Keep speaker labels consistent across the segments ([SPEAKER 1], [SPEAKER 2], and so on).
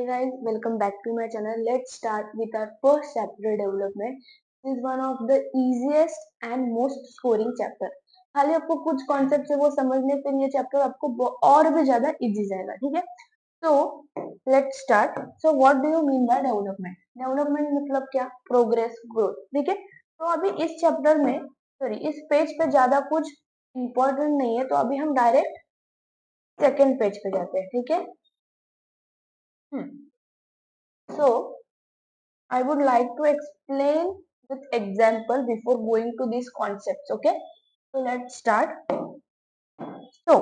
[SPEAKER 1] guys, welcome back to my channel. Let's start with our first chapter, development. This is one of the easiest and most scoring chapter. खाली आपको कुछ concept है वो समझने फिर ये चैप्टर आपको और भी ज्यादा इजी जाएगा. ठीक है, तो let's start. So what do you mean by development? Development मतलब क्या? Progress, growth. ठीक है, तो अभी इस चैप्टर में इस पेज पे ज्यादा कुछ इंपॉर्टेंट नहीं है, तो अभी हम डायरेक्ट सेकेंड पेज पे जाते हैं. ठीक है, so I would like to explain with example before going to these concepts. Okay, so let's start. So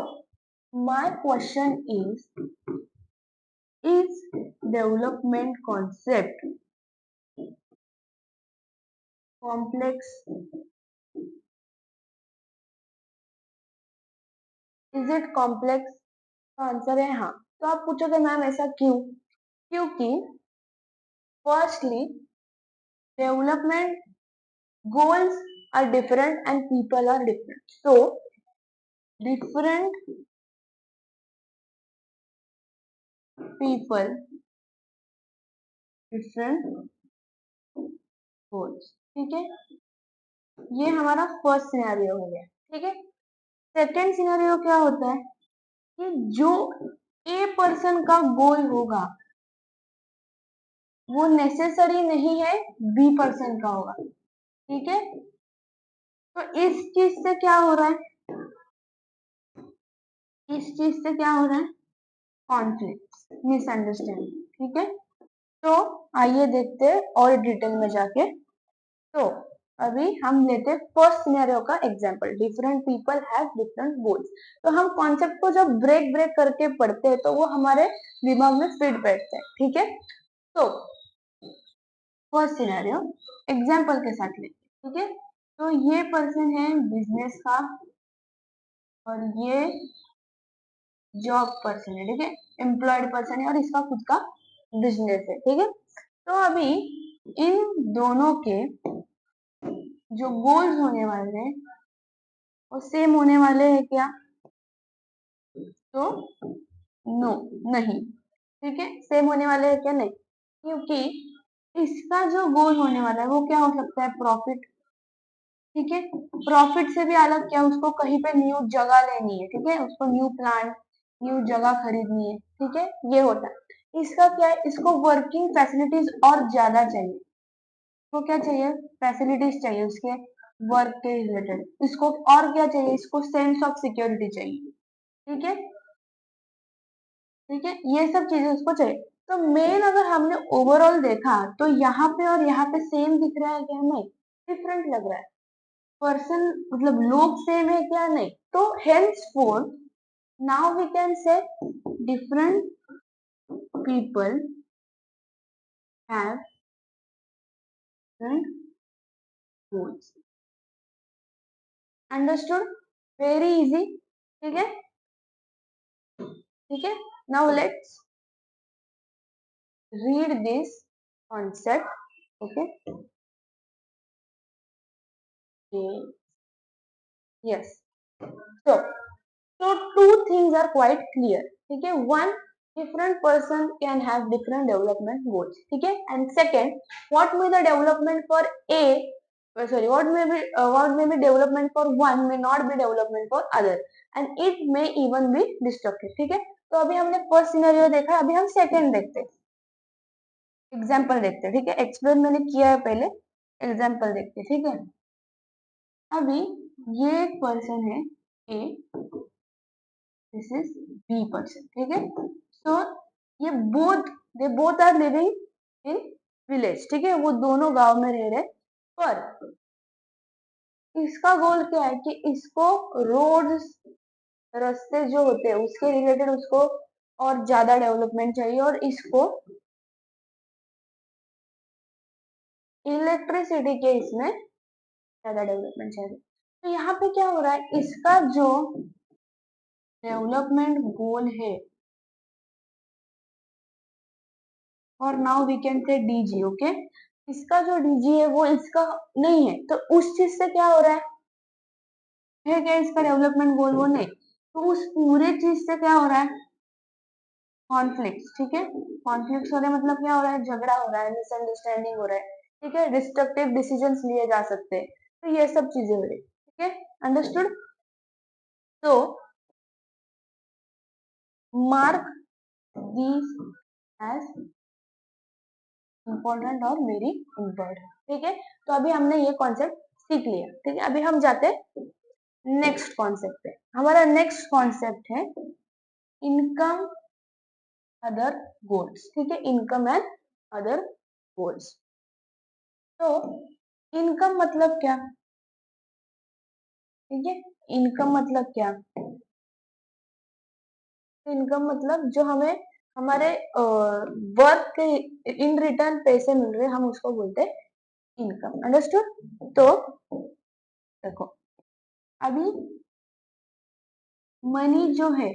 [SPEAKER 1] my question is development concept complex? Is it complex? तो आंसर है हाँ. तो आप पूछोगे मैम ऐसा क्यों? क्योंकि firstly development goals are different and people are different. So different people, different goals. ठीक है, ये हमारा फर्स्ट सिनेरियो हो गया. ठीक है, सेकेंड सिनेरियो क्या होता है कि जो ए पर्सन का गोल होगा वो नेसेसरी नहीं है बी पर्सन का होगा. ठीक है, तो इस चीज से क्या हो रहा है? इस चीज से क्या हो रहा है? Conflict, misunderstanding. ठीक है, तो आइए देखते हैं और डिटेल में जाके. तो अभी हम लेते हैं फर्स्ट सिनेरियो का example. Different people have different goals. तो हम कॉन्सेप्ट को जब ब्रेक ब्रेक करके पढ़ते हैं तो वो हमारे दिमाग में फिट बैठता है. ठीक है, तो फर्स्ट सिनेरियो एग्जांपल के साथ लेते हैं. ठीक है, तो ये पर्सन है बिजनेस का और ये जॉब पर्सन है. ठीक है, एम्प्लॉयड पर्सन है और इसका खुद का बिजनेस है. ठीक है, तो अभी इन दोनों के जो गोल्स होने वाले हैं वो सेम होने वाले हैं क्या? तो नो, नहीं. ठीक है, सेम होने वाले हैं क्या? नहीं, क्योंकि इसका जो गोल होने वाला है वो क्या हो सकता है? प्रॉफिट. ठीक है, प्रॉफिट से भी अलग क्या? उसको कहीं पे न्यू जगह लेनी है. ठीक है, उसको न्यू प्लांट, न्यू जगह खरीदनी है. ठीक है, ये होता है. इसका क्या है? इसको वर्किंग फैसिलिटीज और ज्यादा चाहिए. इसको क्या चाहिए? फैसिलिटीज चाहिए उसके वर्क के रिलेटेड. इसको और क्या चाहिए? इसको सेंस ऑफ सिक्योरिटी चाहिए. ठीक है, ठीक है, ये सब चीजें उसको चाहिए. तो मेन अगर हमने ओवरऑल देखा तो यहाँ पे और यहाँ पे सेम दिख रहा है क्या? नहीं, डिफरेंट लग रहा है. पर्सन मतलब लोग सेम है क्या? नहीं. तो hence for now we can say different people have different goals. Understood? Very easy. ठीक है, ठीक है. Now let's read this concept. Okay, yes. So two things are quite clear. ठीक है, one, different person can have different development goals. ठीक है, and second, what may the development for a sorry what may be development for one may not be development for other and it may even be destructive. ठीक है, तो अभी हमने first scenario देखा, अभी हम सेकेंड देखते हैं, एग्जाम्पल देखते हैं. ठीक है, एक्सप्लेन मैंने किया है पहले, एग्जाम्पल देखते हैं. ठीक है, अभी ये एक पर्सन है A, this is B person. ठीक है, सो ये they both are living in village. ठीक है, वो दोनों गांव में रह रहे, पर इसका गोल क्या है कि इसको रोड्स, रास्ते जो होते हैं उसके रिलेटेड उसको और ज्यादा डेवलपमेंट चाहिए और इसको इलेक्ट्रिसिटी के इसमें ज्यादा डेवलपमेंट चाहिए. तो यहाँ पे क्या हो रहा है? इसका जो डेवलपमेंट गोल है और now we can say DG. Okay, इसका जो डीजी है वो इसका नहीं है, तो उस चीज से क्या हो रहा है क्या? इसका डेवलपमेंट गोल वो नहीं, तो उस पूरे चीज से क्या हो रहा है? कॉन्फ्लिक्ट, ठीक है, कॉन्फ्लिक्ट हो रहे हैं मतलब क्या हो रहा है, झगड़ा हो रहा है, मिसअंडरस्टैंडिंग हो रहा है, ठीक है, डिस्ट्रक्टिव डिसीजंस लिए जा सकते हैं, तो ये सब चीजें हो रही, ठीक है, अंडरस्टूड। तो मार्क दीज एज इम्पोर्टेंट और वेरी इम्पोर्टेंट, ठीक है। तो अभी हमने ये कॉन्सेप्ट सीख लिया, ठीक है। अभी हम जाते हैं नेक्स्ट कॉन्सेप्ट पे। हमारा नेक्स्ट कॉन्सेप्ट है इनकम अदर गोल्स, ठीक है, इनकम एंड अदर गोल्स। तो इनकम मतलब क्या, ठीक है, इनकम मतलब क्या, तो इनकम मतलब जो हमें हमारे वर्क के इन रिटर्न पैसे मिल रहे हैं, हम उसको बोलते हैं इनकम, अंडरस्टूड। तो देखो, अभी मनी जो है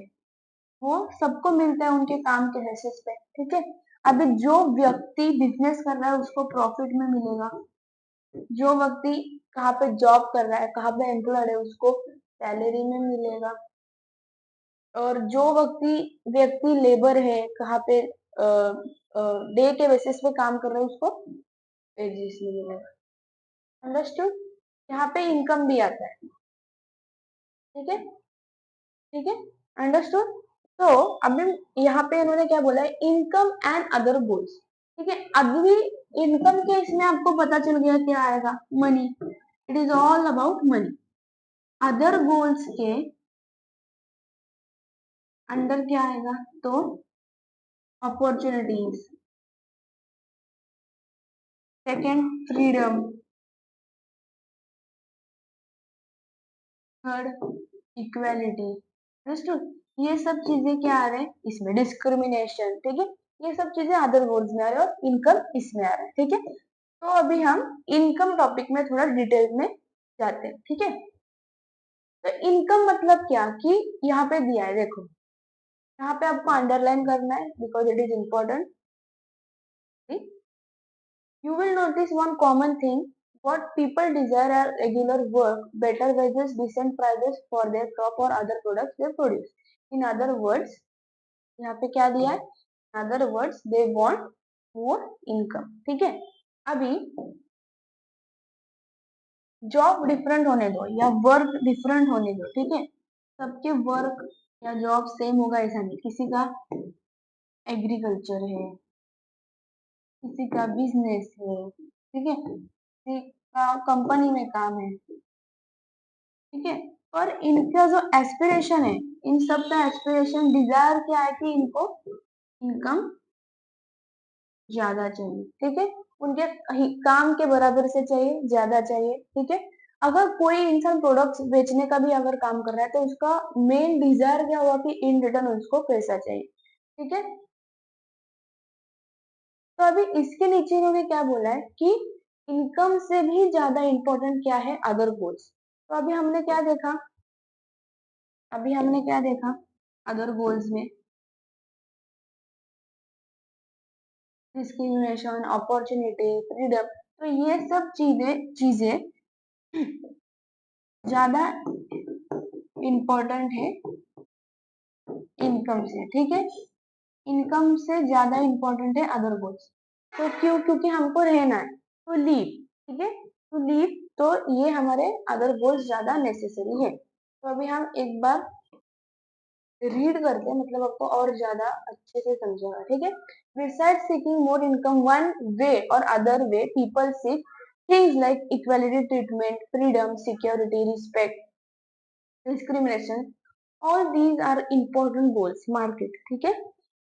[SPEAKER 1] वो सबको मिलता है उनके काम के बेसिस पे, ठीक है। अभी जो व्यक्ति बिजनेस कर रहा है उसको प्रॉफिट में मिलेगा, जो व्यक्ति कहाँ पे जॉब कर रहा है, कहाँ पे एम्प्लॉयड है, उसको सैलरी में मिलेगा, और जो व्यक्ति व्यक्ति लेबर है, कहाँ पे डे के बेसिस पे काम कर रहा है, उसको वेजेस में मिलेगा, अंडरस्टूड। यहाँ पे इनकम भी आता है, ठीक है, ठीक है, अंडरस्टूड। तो अभी यहाँ पे इन्होंने क्या बोला है, इनकम एंड अदर गोल्स, ठीक है। अभी इनकम के इसमें आपको पता चल गया क्या आएगा, money, it is all about money. Other goals के अंडर क्या आएगा, तो opportunities, second freedom, third equality, understood. ये सब चीजें क्या आ रहे हैं इसमें, डिस्क्रिमिनेशन, ठीक है, ये सब चीजें अदर गोल्स में आ रहे हैं और इनकम इसमें आ रहा है, ठीक है। तो अभी हम इनकम टॉपिक में थोड़ा डिटेल में जाते हैं, ठीक है। तो इनकम मतलब क्या, कि यहाँ पे दिया है, देखो यहाँ पे आपको अंडरलाइन करना है because it is important. You will notice one common thing. What people desire are regular work, better wages, decent prices for their crop or other products they produce. In other words, यहाँ पे क्या दिया है? In other words, they want more income. ठीक है? अभी job different होने दो या वर्क डिफरेंट होने दो, ठीक है? सबके वर्क या जॉब सेम होगा ऐसा नहीं। किसी का एग्रीकल्चर है, किसी का बिजनेस है, ठीक है, किसी का कंपनी में काम है, ठीक है। और इनका जो एस्पिरेशन है, इन सब का एस्पिरेशन डिजायर क्या है कि इनको इनकम ज्यादा चाहिए, ठीक है, उनके काम के बराबर से चाहिए, ज्यादा चाहिए, ठीक है। अगर कोई इंसान प्रोडक्ट्स बेचने का भी अगर काम कर रहा है तो उसका मेन डिजायर क्या हुआ कि इन रिटर्न उसको पैसा चाहिए, ठीक है। तो अभी इसके नीचे इन्होंने क्या बोला है कि इनकम से भी ज्यादा इंपॉर्टेंट क्या है, अदर गोल्स। तो अभी हमने क्या देखा, अभी हमने क्या देखा अदर गोल्स में, डिस्क्रिमिनेशन, अपॉर्चुनिटी, फ्रीडम, तो ये सब चीजें चीजें ज्यादा इम्पोर्टेंट है इनकम से, ठीक है। इनकम से ज्यादा इम्पोर्टेंट है अदर गोल्स। तो क्यों, क्योंकि हमको रहना है, तो लीव, ठीक है, तो लीव, तो ये हमारे अदर गोल्स ज्यादा नेसेसरी है। तो अभी हम एक बार रीड करके मतलब आपको और ज्यादा अच्छे से समझेगा, ठीक है। Besides seeking more income, one way or other way, people seek things like equality treatment, freedom, security, respect, discrimination. All these are important goals. Market, ठीक है.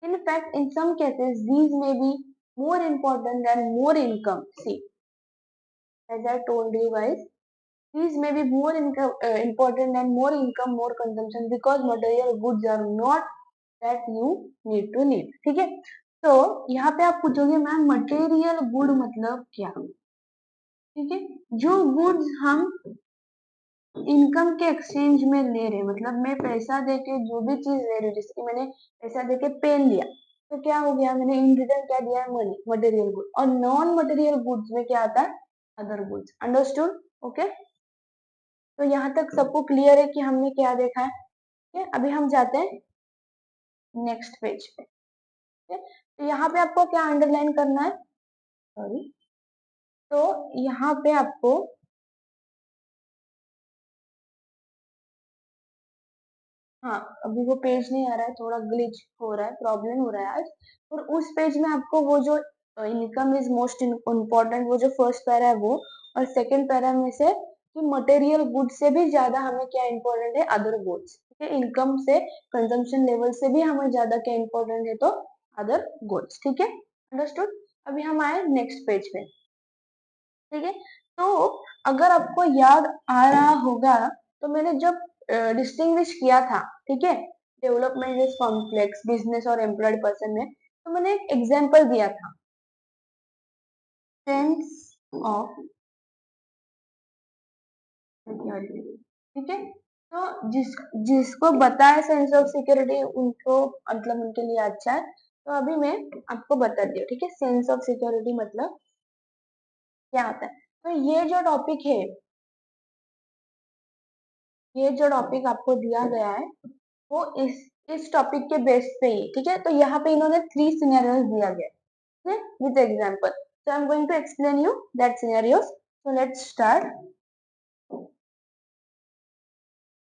[SPEAKER 1] In fact, in some cases, these may be more important than more income. See, as I told you guys, these may be more important than more income, more consumption because material goods are not that you need to need, ठीक है। तो यहाँ पे आप पूछोगे ma'am material good मतलब क्या, ठीक है, जो गुड्स हम इनकम के एक्सचेंज में ले रहे, मतलब मैं पैसा देके जो भी चीज ले रही हूँ, जैसे कि मैंने पैसा देके पेन लिया, तो क्या हो गया, मैंने इन रिटर्न क्या दिया है, मनी, मटेरियल गुड। और नॉन मटेरियल गुड्स में क्या आता है, अदर गुड्स, अंडरस्टूड, ओके। तो यहाँ तक सबको क्लियर है कि हमने क्या देखा है, अभी हम जाते हैं नेक्स्ट पेज पे। तो यहाँ पे आपको क्या अंडरलाइन करना है, सॉरी, तो यहाँ पे आपको हाँ, अभी वो पेज नहीं आ रहा है, थोड़ा ग्लिच हो रहा है, प्रॉब्लम हो रहा है आज। और उस पेज में आपको वो जो इनकम इज मोस्ट इम्पोर्टेंट, वो जो फर्स्ट पैरा है वो, और सेकंड पैरा में से कि मटेरियल गुड्स से भी ज्यादा हमें क्या इंपॉर्टेंट है, अदर गुड्स। ठीक है, इनकम से, कंजम्पशन लेवल से भी हमें ज्यादा क्या इंपॉर्टेंट है, तो अदर गुड्स। ठीक है, अंडरस्टूड। अभी हम आए नेक्स्ट पेज पे। ठीक है, तो अगर आपको याद आ रहा होगा, तो मैंने जब डिस्टिंग्विश किया था, ठीक है, डेवलपमेंट इज कॉम्प्लेक्स, बिजनेस और एम्प्लॉयड पर्सन में, तो मैंने एक एग्जांपल दिया था, सेंस ऑफ सिक्योरिटी। ठीक है, तो जिसको बताए सेंस ऑफ सिक्योरिटी, उनको मतलब उनके लिए अच्छा है। तो अभी मैं आपको बताती हूँ, ठीक है, सेंस ऑफ सिक्योरिटी मतलब क्या होता है। तो ये जो टॉपिक आपको दिया गया है, वो इस टॉपिक के बेस पे ही, ठीक है। तो यहाँ पे इन्होंने 3 सिनेरियोस दिया गया है with example, so I am going to explain you that scenarios. So let's start.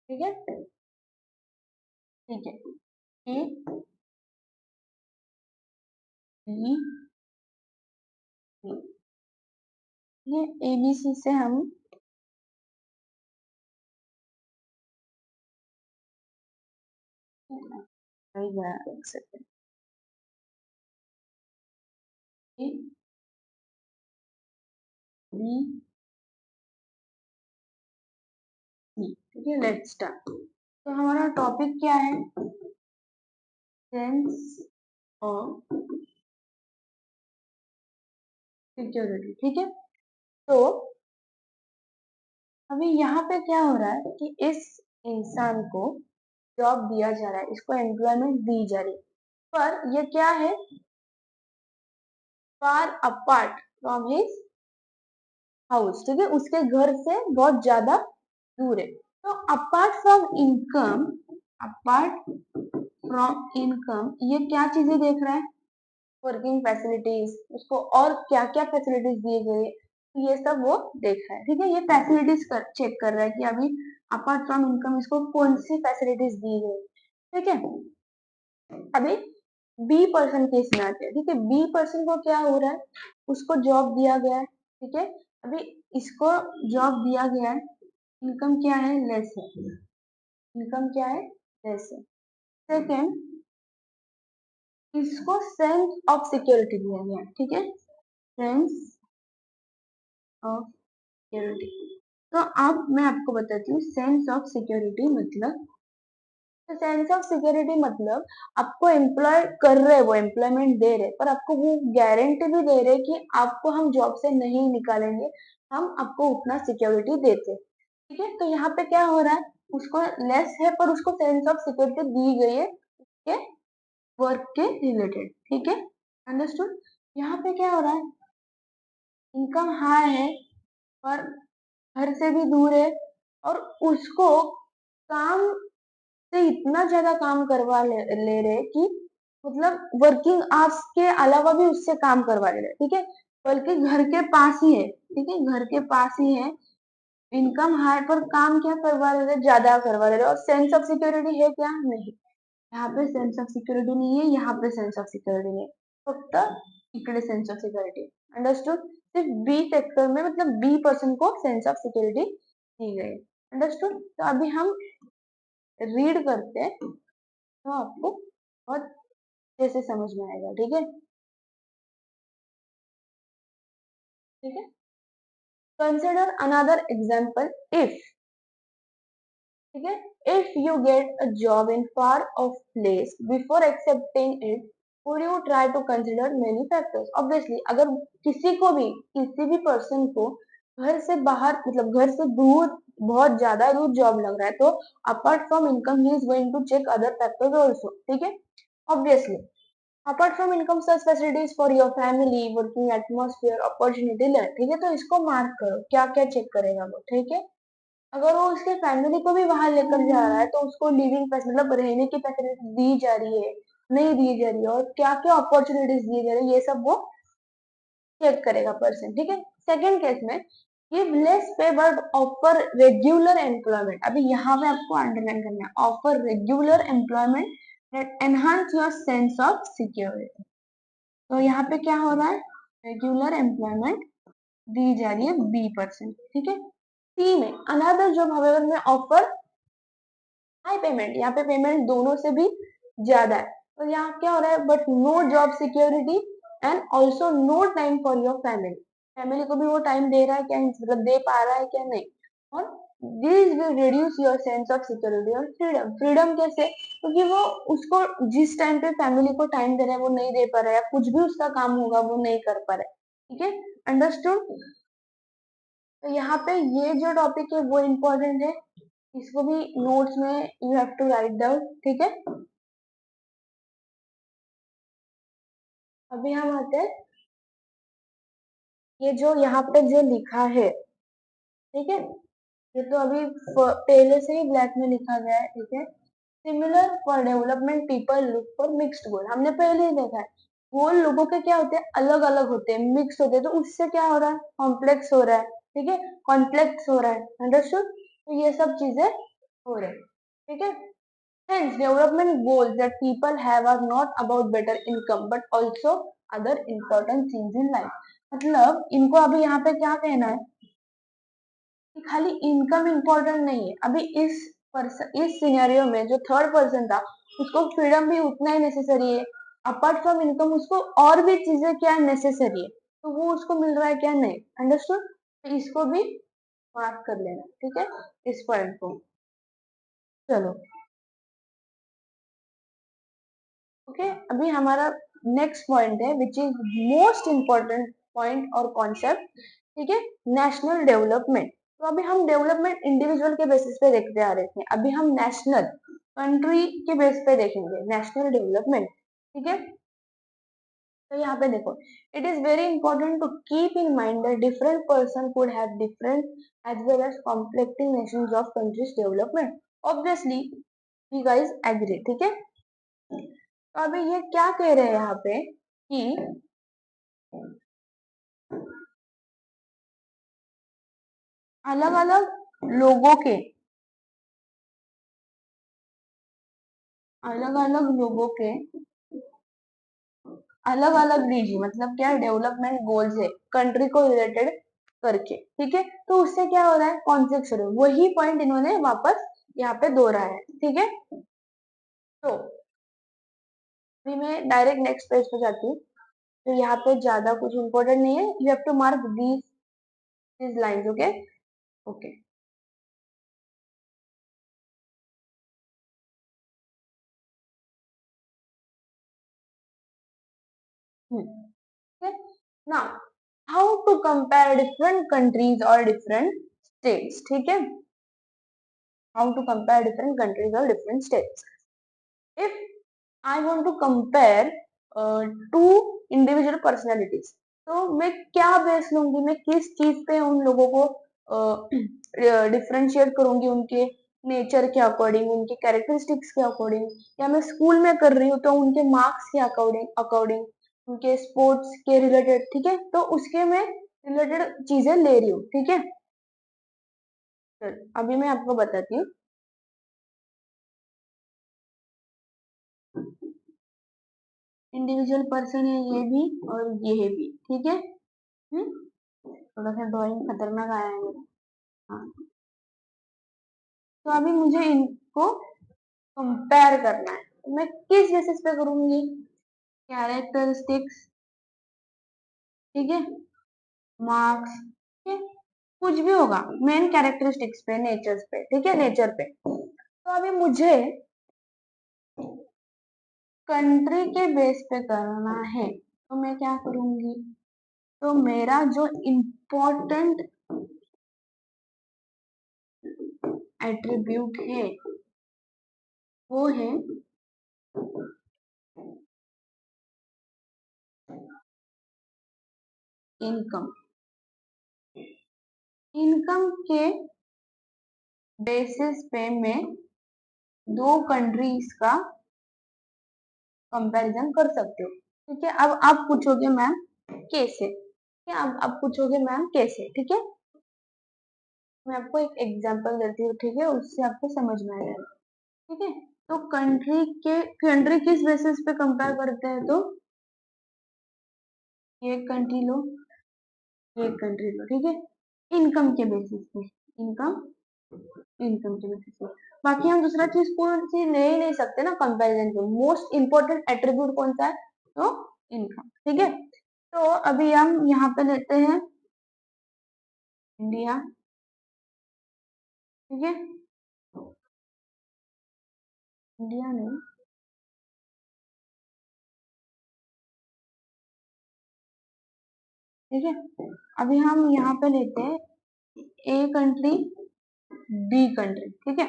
[SPEAKER 1] ठीक है, ठीक है, ए बी सी, ये ए बी सी से हम एक सेकंड, ए बी सी, ठीक है, लेट्स स्टार्ट। तो हमारा टॉपिक क्या है, सेंस ऑफ सिक्योरिटी। ठीक है, तो अभी यहाँ पे क्या हो रहा है कि इस इंसान को जॉब दिया जा रहा है, इसको एम्प्लॉयमेंट दी जा रही है, पर ये क्या है, far apart from his house. ठीक है, उसके घर से बहुत ज्यादा दूर है। तो अपार्ट फ्रॉम इनकम, ये क्या चीजें देख रहा है, वर्किंग फैसिलिटीज, उसको और क्या क्या फैसिलिटीज दी गई है, तो ये सब वो देख रहा है। ठीक है, ये फैसिलिटीज चेक कर रहा है कि अभी अपार्ट फ्रॉम इनकम इसको कौन सी फैसिलिटीज दी गई। ठीक है, अभी बी पर्सन केस में आते हैं। ठीक है, बी पर्सन को क्या हो रहा है, उसको जॉब दिया गया है। ठीक है, अभी इसको जॉब दिया गया है, इनकम क्या है, लेस है, इनकम क्या है, लेस है। सेकेंड, इसको सेंस ऑफ सिक्योरिटी दिया गया है। ठीक है, सेंस ऑफ सिक्योरिटी। तो अब मैं आपको बताती हूँ सेंस ऑफ सिक्योरिटी मतलब। तो सेंस ऑफ सिक्योरिटी मतलब आपको एम्प्लॉय कर रहे, वो एम्प्लॉयमेंट दे रहे, पर आपको वो गारंटी भी दे रहे कि आपको हम जॉब से नहीं निकालेंगे, हम आपको उतना सिक्योरिटी देते। ठीक है, तो यहाँ पे क्या हो रहा है, उसको लेस है पर उसको सेंस ऑफ सिक्योरिटी दी गई है उसके वर्क के रिलेटेड। ठीक है, अंडरस्टूड। यहाँ पे क्या हो रहा है, इनकम हाई है पर घर से भी दूर है, और उसको काम से इतना ज्यादा काम करवा ले रहे कि मतलब वर्किंग आवर्स के अलावा भी उससे काम करवा ले रहे। ठीक है, बल्कि घर के पास ही है। ठीक है, घर के पास ही है, इनकम हाई पर काम क्या करवा ले रहे, ज्यादा करवा ले रहे, और सेंस ऑफ सिक्योरिटी है क्या, नहीं। यहाँ पे सेंस ऑफ सिक्योरिटी नहीं है, यहाँ पे सेंस ऑफ सिक्योरिटी नहीं है, फक्त इकडे सेंस ऑफ सिक्योरिटी। अंडरस्टूड, सिर्फ बी सेक्टर में मतलब बी पर्सन को सेंस ऑफ सिक्योरिटी दी गई। अंडरस्टूड, तो अभी हम रीड करते हैं, तो आपको बहुत जैसे समझ में आएगा। ठीक है, ठीक है, कंसिडर अनदर एग्जाम्पल, इफ, ठीक है, if you get a job in far off place, before accepting it would you try to consider many factors. Obviously अगर किसी भी पर्सन को घर से बाहर मतलब घर से दूर, बहुत ज्यादा दूर जॉब लग रहा है, तो apart from income he is going to check other factors also. ठीक है, obviously apart from income search facilities for your family, working atmosphere, opportunity ले। ठीक है, तो इसको मार्क करो, क्या क्या चेक करेगा वो। ठीक है, अगर वो उसके फैमिली को भी वहां लेकर जा रहा है, तो उसको लिविंग मतलब रहने की फैसिलिटी दी जा रही है, नहीं दी जा रही है और क्या क्या अपॉर्चुनिटीज दी जा रही है, ये सब वो चेक करेगा पर्सन, ठीक है। सेकंड केस में गिव लेस पे बट ऑफर रेगुलर एम्प्लॉयमेंट। अभी यहाँ पे आपको अंडरलाइन करना है, offer regular employment that enhance your sense of security. तो यहाँ पे क्या हो रहा है, रेगुलर एम्प्लॉयमेंट दी जा रही है B%, ठीक है। सी में अनदर जॉब हाउएवर में ऑफर हाई पेमेंट, यहाँ पे पेमेंट दोनों से भी ज्यादा है। तो यहाँ क्या हो रहा है, but no job security and also no time for your family. Family को भी वो टाइम दे रहा है क्या, मतलब दे पा रहा है क्या, नहीं। और this will reduce your sense of security और फ्रीडम। फ्रीडम कैसे, क्योंकि वो उसको जिस टाइम पे फैमिली को टाइम दे रहा है वो नहीं दे पा रहा है, या कुछ भी उसका काम होगा वो नहीं कर पा रहा है, ठीक है। अंडरस्टूड। तो यहाँ पे ये जो टॉपिक है वो इम्पोर्टेंट है, इसको भी नोट्स में you have to write down, ठीक है। अभी हम आते हैं, ये जो यहाँ पे जो लिखा है, ठीक है, ये तो अभी पहले से ही ब्लैक में लिखा गया है, ठीक है। Similar for development people look for mixed goal, हमने पहले ही देखा है। गोल लोगों के क्या होते हैं, अलग अलग होते हैं, मिक्स होते हैं, तो उससे क्या हो रहा है, कॉम्प्लेक्स हो रहा है, ठीक है, कॉम्प्लेक्स हो रहा है। अंडरस्टूड। तो ये सब चीजें हो रही है, ठीक है। Hence, development goals that people have are not about better income but also other important things in life. मतलब इनको अभी यहाँ पे क्या कहना है कि खाली इनकम इम्पोर्टेंट नहीं है। अभी इस सिनेरियो में जो थर्ड पर्सन था उसको फ्रीडम भी उतना ही नेसेसरी है, अपार्ट फ्रॉम इनकम उसको और भी चीजें क्या नेसेसरी है, तो वो उसको मिल रहा है क्या, नहीं। अंडरस्टूड। तो इसको भी मार्क कर लेना, ठीक है, इस पॉइंट को। चलो, ओके। अभी हमारा नेक्स्ट पॉइंट है which is most important point और कॉन्सेप्ट, ठीक है, नेशनल डेवलपमेंट। तो अभी हम डेवलपमेंट इंडिविजुअल के बेसिस पे देखते आ रहे थे, अभी हम नेशनल कंट्री के बेस पे देखेंगे नेशनल डेवलपमेंट, ठीक है। तो यहाँ पे देखो, it is very important to keep in mind that different person could have different as well as complecting nations of countries development. Obviously you guys agree, ठीक है। तो अभी ये क्या कह रहे हैं यहाँ पे कि अलग अलग लोगों के अलग अलग लोगों के अलग अलग रीजन, मतलब क्या, डेवलपमेंट गोल्स है कंट्री को रिलेटेड करके, ठीक है। तो उससे क्या हो रहा है, कॉन्फ्लिक्ट शुरू, वही पॉइंट इन्होंने वापस यहाँ पे दोहराया है, ठीक है। तो अभी मैं डायरेक्ट नेक्स्ट पेज पे जाती हूँ। तो यहाँ पे ज्यादा कुछ इंपॉर्टेंट नहीं है, you have to mark these lines, okay. Okay. Now, how to compare different countries और डिफरेंट स्टेट्स, ठीक है। How to compare different countries or different states. If I want to compare two individual personalities, तो मैं क्या base लूंगी, मैं किस चीज पे उन लोगों को डिफ्रेंशिएट करूंगी, उनके नेचर के अकॉर्डिंग, उनके कैरेक्टरिस्टिक्स के अकॉर्डिंग, या मैं स्कूल में कर रही हूँ तो उनके मार्क्स के अकॉर्डिंग अकॉर्डिंग उनके स्पोर्ट्स के रिलेटेड, ठीक है। तो उसके मैं रिलेटेड चीजें ले रही हूँ, ठीक है। अभी मैं आपको बताती हूँ। इंडिविजुअल पर्सन है ये भी और ये है भी, ठीक है। थोड़ा सा ड्राइंग खतरनाक आया है मेरा। हाँ, तो अभी मुझे इनको कंपेयर करना है, तो मैं किस बेसिस पे करूंगी, कैरेक्टरिस्टिक्स, ठीक है, मार्क्स, ठीक है, कुछ भी होगा, मेन कैरेक्टरिस्टिक्स पे, नेचर्स पे, ठीक है, नेचर पे। तो अभी मुझे कंट्री के बेस पे करना है, तो मैं क्या करूंगी, तो मेरा जो इम्पोर्टेंट एट्रीब्यूट है वो है इनकम। इनकम के बेसिस पे मैं दो कंट्रीज का कंपैरिजन कर सकते हो। ठीक है, अब आप पूछोगे मैम कैसे, ठीक है, अब आप पूछोगे मैम कैसे, ठीक है, मैं आपको एक एग्जांपल देती हूँ, ठीक है, उससे आपको समझ में आ जाएगा। ठीक है, तो कंट्री किस बेसिस पे कंपेयर करते हैं, तो ये कंट्री लो, ये कंट्री लो, ठीक है, इनकम के बेसिस पे, इनकम इनकम के बेसिस पे। बाकी हम दूसरा चीज कौन सी ले ही नहीं सकते ना कंपैरिजन के, मोस्ट इंपॉर्टेंट एट्रीब्यूट कौन सा है, तो इनकम। ठीक है, तो अभी हम यहाँ पे लेते हैं इंडिया, ठीक है, इंडिया नहीं, ठीक है, अभी हम यहाँ पे लेते हैं ए कंट्री, बी कंट्री, ठीक है,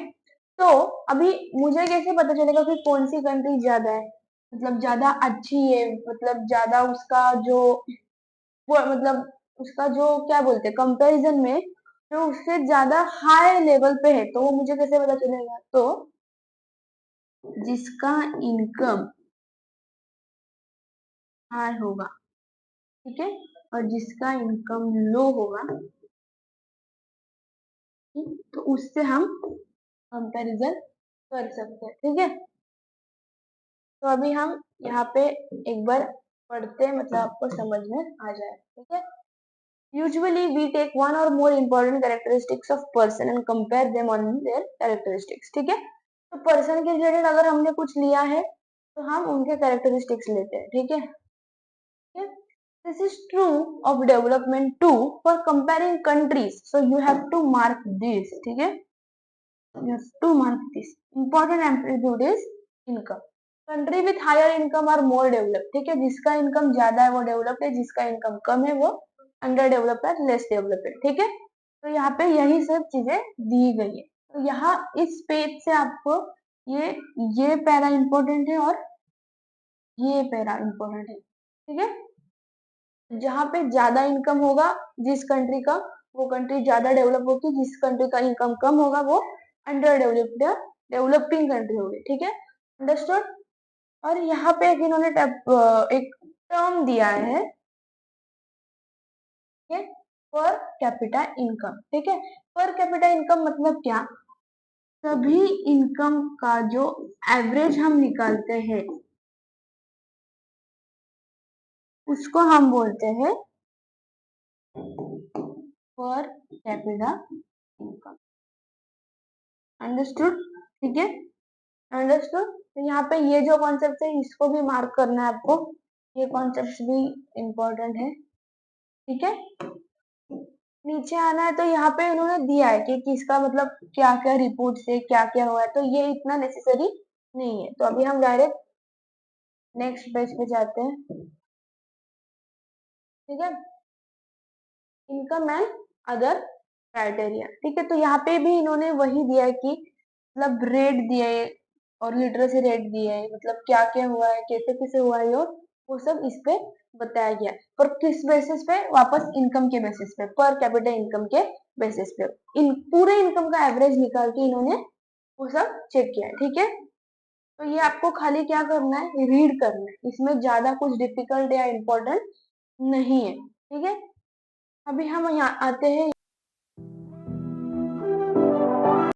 [SPEAKER 1] तो अभी मुझे कैसे पता चलेगा कि कौन सी कंट्री ज्यादा है, मतलब ज्यादा अच्छी है, मतलब ज्यादा उसका जो वो मतलब उसका जो क्या बोलते हैं कंपैरिजन में जो उससे ज्यादा हाई लेवल पे है, तो वो मुझे कैसे पता चलेगा, तो जिसका इनकम हाई होगा, ठीक है, और जिसका इनकम लो होगा, तो उससे हम कंपैरिजन कर सकते हैं। ठीक है, तो अभी हम यहाँ पे एक बार पढ़ते हैं, मतलब आपको समझ में आ जाए। ठीक है, यूजुअली वी टेक वन और more important characteristics of person and compare them on their characteristics. ठीक है, तो पर्सन के रिलेटेड अगर हमने कुछ लिया है तो हम उनके कैरेक्टरिस्टिक्स लेते हैं। ठीक है, this is true of development to for comparing countries, so you have to mark this. ठीक है, you have to mark this important attribute is income, country with higher income are more develop. ठीक है, जिसका income ज्यादा है वो developed है, जिसका इनकम कम है वो अंडर डेवलप्ड है, लेस डेवलप्ड है। ठीक है, तो यहाँ पे यही सब चीजें दी गई है। तो यहाँ इस पेज से आपको ये पैरा इंपॉर्टेंट है और ये पैरा इंपॉर्टेंट है। ठीक है, जहाँ पे ज्यादा इनकम होगा जिस कंट्री का, वो कंट्री ज्यादा डेवलप होगी, जिस कंट्री का इनकम कम होगा वो अंडर डेवलप्ड डेवलपिंग कंट्री होगी। ठीक है, अंडरस्टूड। और यहाँ पे एक इन्होंने एक टर्म दिया है, ठीक है, पर कैपिटा इनकम। ठीक है, पर कैपिटा इनकम मतलब क्या, सभी इनकम का जो एवरेज हम निकालते हैं उसको हम बोलते हैं पर कैपिटा इनकम। अंडरस्टूड, ठीक है, अंडरस्टूड। तो यहाँ पे ये जो कॉन्सेप्ट है इसको भी मार्क करना है आपको, ये कॉन्सेप्ट भी इम्पोर्टेंट है। ठीक है, नीचे आना है, तो यहाँ पे उन्होंने दिया है कि किसका मतलब क्या क्या रिपोर्ट से क्या क्या हुआ है, तो ये इतना नेसेसरी नहीं है। तो अभी हम डायरेक्ट नेक्स्ट पेज पे जाते हैं। ठीक है, इनकम एंड अदर क्राइटेरिया। ठीक है, तो यहाँ पे भी इन्होंने वही दिया है कि मतलब रेट दिया है और लिटरेसी रेट दिया है, मतलब क्या क्या हुआ है, कैसे कैसे हुआ है, और वो सब इस पे बताया गया। पर किस बेसिस पे, वापस इनकम के बेसिस पे, पर कैपिटा इनकम के बेसिस पे, इन पूरे इनकम का एवरेज निकाल के इन्होंने वो सब चेक किया है। ठीक है, तो ये आपको खाली क्या करना है, रीड करना है, इसमें ज्यादा कुछ डिफिकल्ट या इम्पोर्टेंट नहीं है। ठीक है, अभी हम यहाँ आते हैं